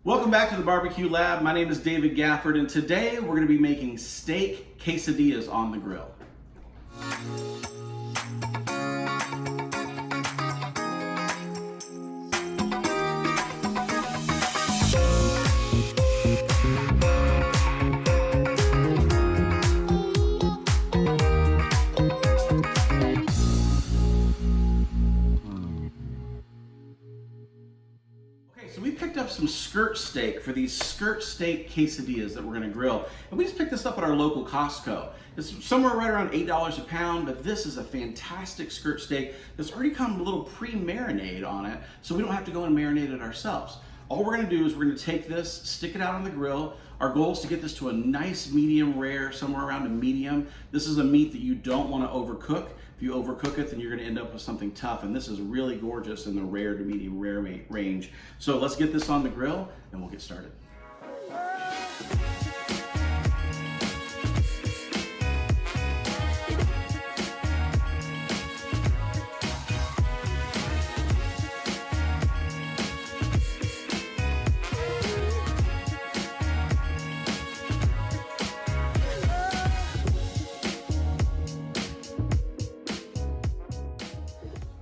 Welcome back to the Barbecue Lab. My name is David Gafford, and today we're going to be making steak quesadillas on the grill. So we picked up some skirt steak for these skirt steak quesadillas that we're going to grill. And we just picked this up at our local Costco. It's somewhere right around $8 a pound, but this is a fantastic skirt steak that's already come with a little pre-marinade on it, so we don't have to go and marinate it ourselves. All we're going to do is we're going to take this, stick it out on the grill. Our goal is to get this to a nice medium rare, somewhere around a medium. This is a meat that you don't want to overcook. If you overcook it, then you're going to end up with something tough, and this is really gorgeous in the rare to medium rare range. So let's get this on the grill and we'll get started.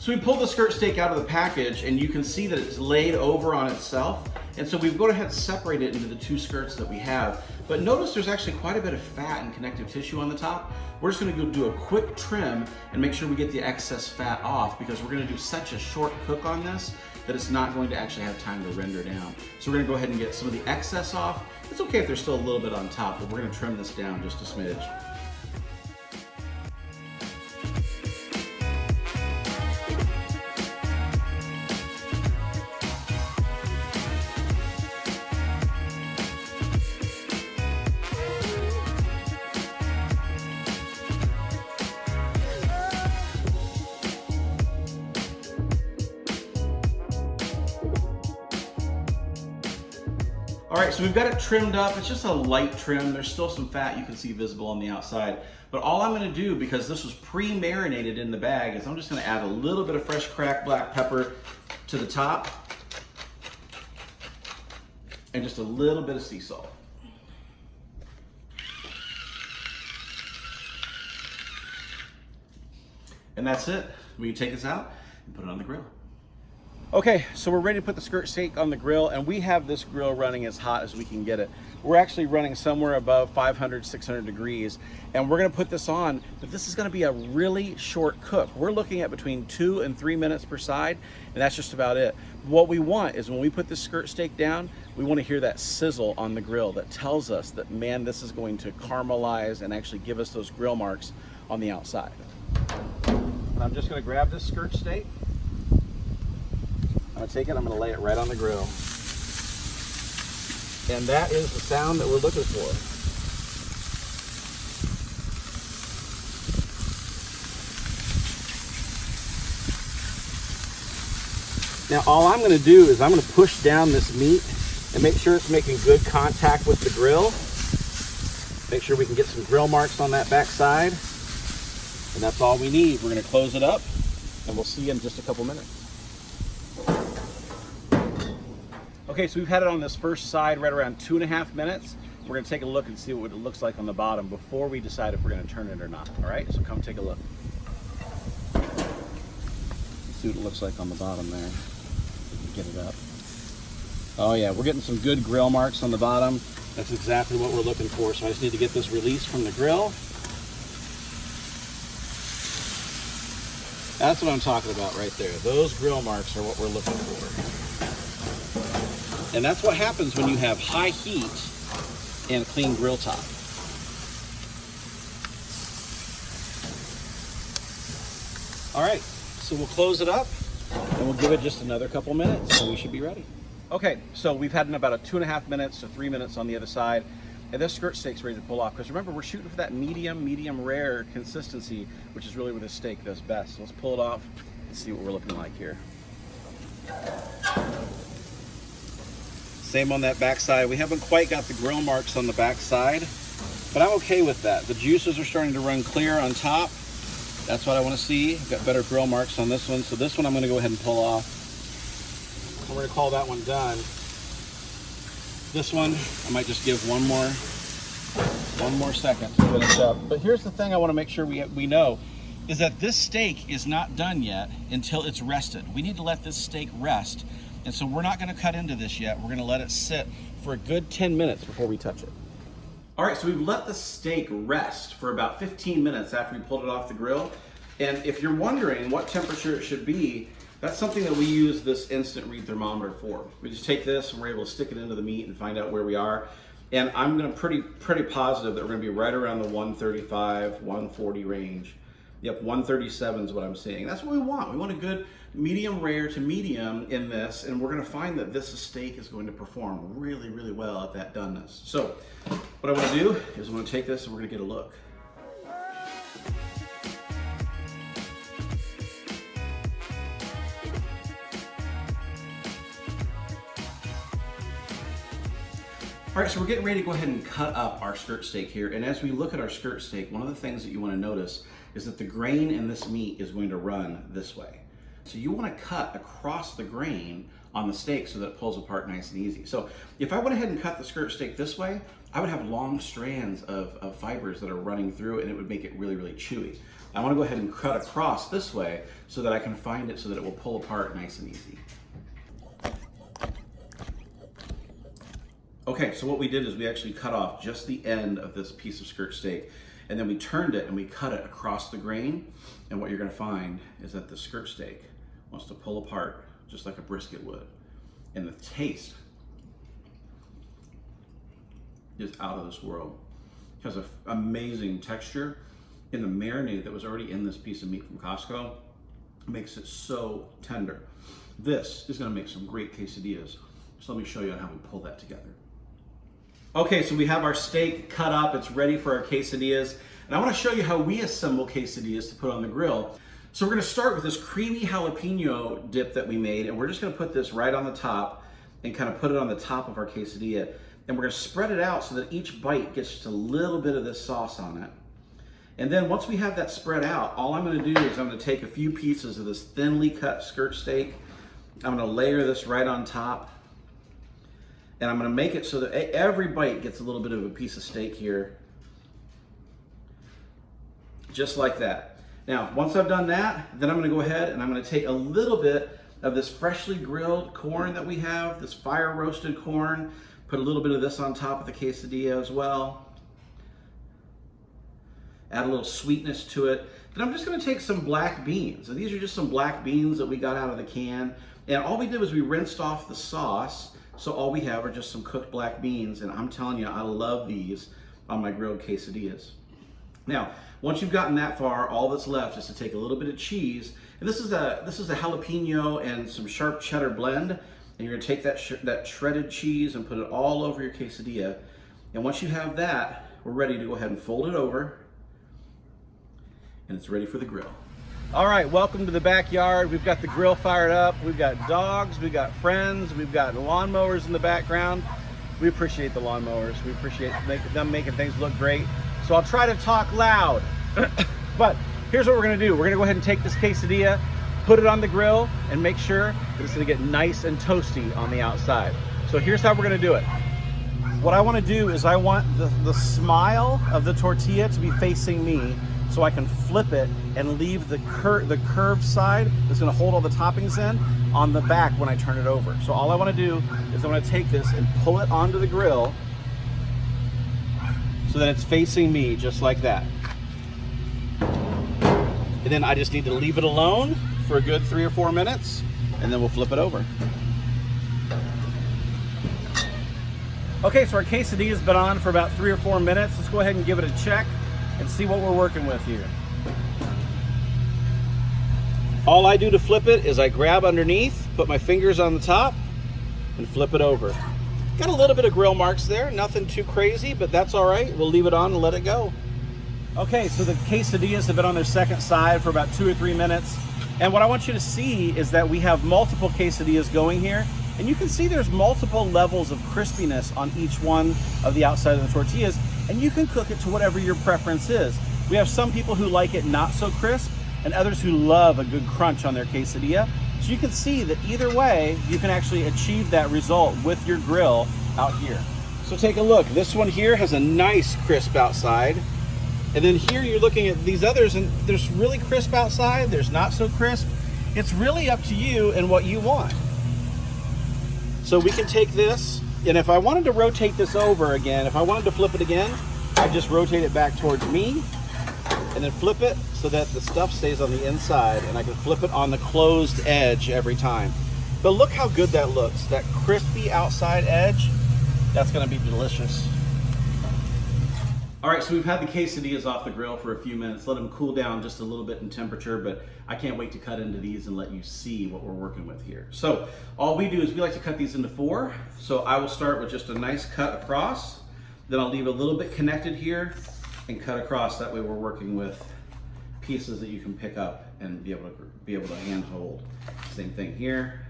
So we pulled the skirt steak out of the package and you can see that it's laid over on itself. And so we've gone ahead and separated it into the two skirts that we have. But notice there's actually quite a bit of fat and connective tissue on the top. We're just gonna go do a quick trim and make sure we get the excess fat off, because we're gonna do such a short cook on this that it's not going to actually have time to render down. So we're gonna go ahead and get some of the excess off. It's okay if there's still a little bit on top, but we're gonna trim this down just a smidge. All right, so we've got it trimmed up. It's just a light trim. There's still some fat you can see visible on the outside. But all I'm gonna do, because this was pre-marinated in the bag, is I'm just gonna add a little bit of fresh cracked black pepper to the top and just a little bit of sea salt. And that's it. We can take this out and put it on the grill. Okay, so we're ready to put the skirt steak on the grill, and we have this grill running as hot as we can get it. We're actually running somewhere above 500, 600 degrees, and we're gonna put this on, but this is gonna be a really short cook. We're looking at between 2 and 3 minutes per side, and that's just about it. What we want is when we put this skirt steak down, we wanna hear that sizzle on the grill that tells us that, man, this is going to caramelize and actually give us those grill marks on the outside. And I'm just gonna grab this skirt steak. I'm gonna take it, I'm gonna lay it right on the grill. And that is the sound that we're looking for. Now all I'm gonna do is I'm gonna push down this meat and make sure it's making good contact with the grill. Make sure we can get some grill marks on that back side. And that's all we need. We're gonna close it up and we'll see you in just a couple minutes. Okay, so we've had it on this first side right around 2.5 minutes. We're gonna take a look and see what it looks like on the bottom before we decide if we're gonna turn it or not. All right, so come take a look. See what it looks like on the bottom there. Get it up. Oh yeah, we're getting some good grill marks on the bottom. That's exactly what we're looking for. So I just need to get this released from the grill. That's what I'm talking about right there. Those grill marks are what we're looking for. And that's what happens when you have high heat and a clean grill top. All right, so we'll close it up and we'll give it just another couple minutes and we should be ready. Okay, so we've had about a 2.5 minutes to 3 minutes on the other side, and this skirt steak's ready to pull off, because remember, we're shooting for that medium rare consistency, which is really where the steak does best. So let's pull it off and see what we're looking like here. Same on that back side. We haven't quite got the grill marks on the back side, but I'm okay with that. The juices are starting to run clear on top. That's what I want to see. I've got better grill marks on this one, so this one I'm going to go ahead and pull off. So we're going to call that one done. This one, I might just give one more second to finish up. But here's the thing I want to make sure we know, is that this steak is not done yet until it's rested. We need to let this steak rest. And so we're not going to cut into this yet. We're going to let it sit for a good 10 minutes before we touch it. All right, so we've let the steak rest for about 15 minutes after we pulled it off the grill. And if you're wondering what temperature it should be, that's something that we use this instant read thermometer for. We just take this and we're able to stick it into the meat and find out where we are. And I'm gonna pretty positive that we're gonna be right around the 135, 140 range. Yep, 137 is what I'm seeing. That's what we want. We want a good medium rare to medium in this, and we're gonna find that this steak is going to perform really, really well at that doneness. So what I wanna do is I'm gonna take this and we're gonna get a look. All right, so we're getting ready to go ahead and cut up our skirt steak here. And as we look at our skirt steak, one of the things that you want to notice is that the grain in this meat is going to run this way. So you want to cut across the grain on the steak so that it pulls apart nice and easy. So if I went ahead and cut the skirt steak this way, I would have long strands of fibers that are running through it, and it would make it really, really chewy. I want to go ahead and cut across this way so that I can find it so that it will pull apart nice and easy. Okay, so what we did is we actually cut off just the end of this piece of skirt steak, and then we turned it and we cut it across the grain. And what you're gonna find is that the skirt steak wants to pull apart just like a brisket would. And the taste is out of this world. It has an amazing texture, and the marinade that was already in this piece of meat from Costco makes it so tender. This is gonna make some great quesadillas. So let me show you how we pull that together. Okay, so we have our steak cut up, it's ready for our quesadillas. And I wanna show you how we assemble quesadillas to put on the grill. So we're gonna start with this creamy jalapeno dip that we made, and we're just gonna put this right on the top and kind of put it on the top of our quesadilla. And we're gonna spread it out so that each bite gets just a little bit of this sauce on it. And then once we have that spread out, all I'm gonna do is I'm gonna take a few pieces of this thinly cut skirt steak. I'm gonna layer this right on top. And I'm gonna make it so that every bite gets a little bit of a piece of steak here. Just like that. Now, once I've done that, then I'm gonna go ahead and I'm gonna take a little bit of this freshly grilled corn that we have, this fire roasted corn, put a little bit of this on top of the quesadilla as well. Add a little sweetness to it. Then I'm just gonna take some black beans. And these are just some black beans that we got out of the can. And all we did was we rinsed off the sauce. So all we have are just some cooked black beans, and I'm telling you, I love these on my grilled quesadillas. Now, once you've gotten that far, all that's left is to take a little bit of cheese, and this is a jalapeno and some sharp cheddar blend, and you're gonna take that shredded cheese and put it all over your quesadilla. And once you have that, we're ready to go ahead and fold it over, and it's ready for the grill. All right, welcome to the backyard. We've got the grill fired up. We've got dogs, we've got friends, we've got lawnmowers in the background. We appreciate the lawnmowers. We appreciate them making things look great. So I'll try to talk loud. But here's what we're gonna do. We're gonna go ahead and take this quesadilla, put it on the grill, and make sure that it's gonna get nice and toasty on the outside. So here's how we're gonna do it. What I wanna do is I want the smile of the tortilla to be facing me, so I can flip it and leave the curved side that's gonna hold all the toppings in on the back when I turn it over. So all I wanna do is I'm gonna take this and pull it onto the grill so that it's facing me just like that. And then I just need to leave it alone for a good 3 or 4 minutes, and then we'll flip it over. Okay, so our quesadilla's been on for about 3 or 4 minutes. Let's go ahead and give it a check and see what we're working with here. All I do to flip it is I grab underneath, put my fingers on the top, and flip it over. Got a little bit of grill marks there, nothing too crazy, but that's all right. We'll leave it on and let it go. Okay, so the quesadillas have been on their second side for about 2 or 3 minutes. And what I want you to see is that we have multiple quesadillas going here. And you can see there's multiple levels of crispiness on each one of the outside of the tortillas. And you can cook it to whatever your preference is. We have some people who like it not so crisp, and others who love a good crunch on their quesadilla. So you can see that either way, you can actually achieve that result with your grill out here. So take a look. This one here has a nice crisp outside. And then here you're looking at these others, and there's really crisp outside, there's not so crisp. It's really up to you and what you want. So we can take this, and if I wanted to rotate this over again, if I wanted to flip it again, I'd just rotate it back towards me, and then flip it so that the stuff stays on the inside, and I can flip it on the closed edge every time. But look how good that looks. That crispy outside edge, that's gonna be delicious. All right, so we've had the quesadillas off the grill for a few minutes, let them cool down just a little bit in temperature, but I can't wait to cut into these and let you see what we're working with here. So all we do is we like to cut these into 4. So I will start with just a nice cut across, then I'll leave a little bit connected here and cut across. That way we're working with pieces that you can pick up and be able to hand hold. Same thing here,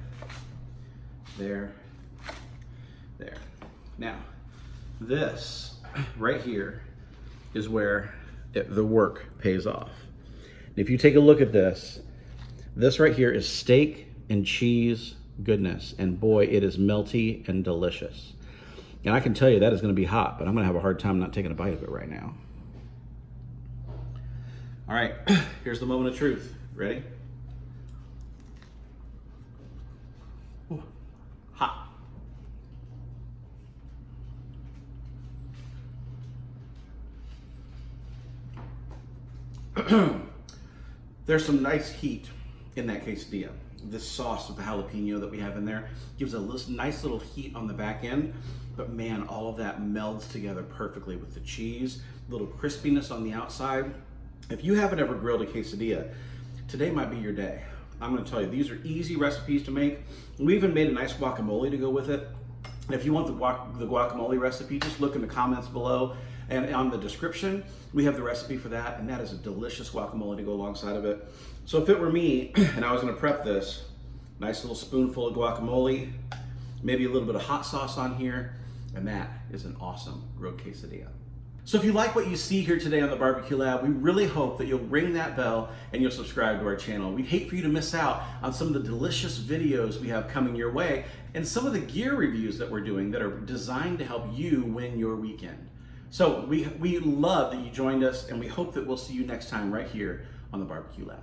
there, there. Now, this right here is where the work pays off. If you take a look at this right here is steak and cheese goodness, and boy, it is melty and delicious. And I can tell you that is gonna be hot, but I'm gonna have a hard time not taking a bite of it right now. All right, here's the moment of truth. Ready? Ooh, hot. There's some nice heat in that quesadilla. This sauce with the jalapeno that we have in there gives a nice little heat on the back end, but man, all of that melds together perfectly with the cheese, little crispiness on the outside. If you haven't ever grilled a quesadilla, today might be your day. I'm gonna tell you, these are easy recipes to make. We even made a nice guacamole to go with it. And if you want the guacamole recipe, just look in the comments below. And on the description, we have the recipe for that, and that is a delicious guacamole to go alongside of it. So if it were me, and I was gonna prep this, nice little spoonful of guacamole, maybe a little bit of hot sauce on here, and that is an awesome grilled quesadilla. So if you like what you see here today on the Barbecue Lab, we really hope that you'll ring that bell and you'll subscribe to our channel. We'd hate for you to miss out on some of the delicious videos we have coming your way and some of the gear reviews that we're doing that are designed to help you win your weekend. So we love that you joined us, and we hope that we'll see you next time right here on the Barbecue Lab.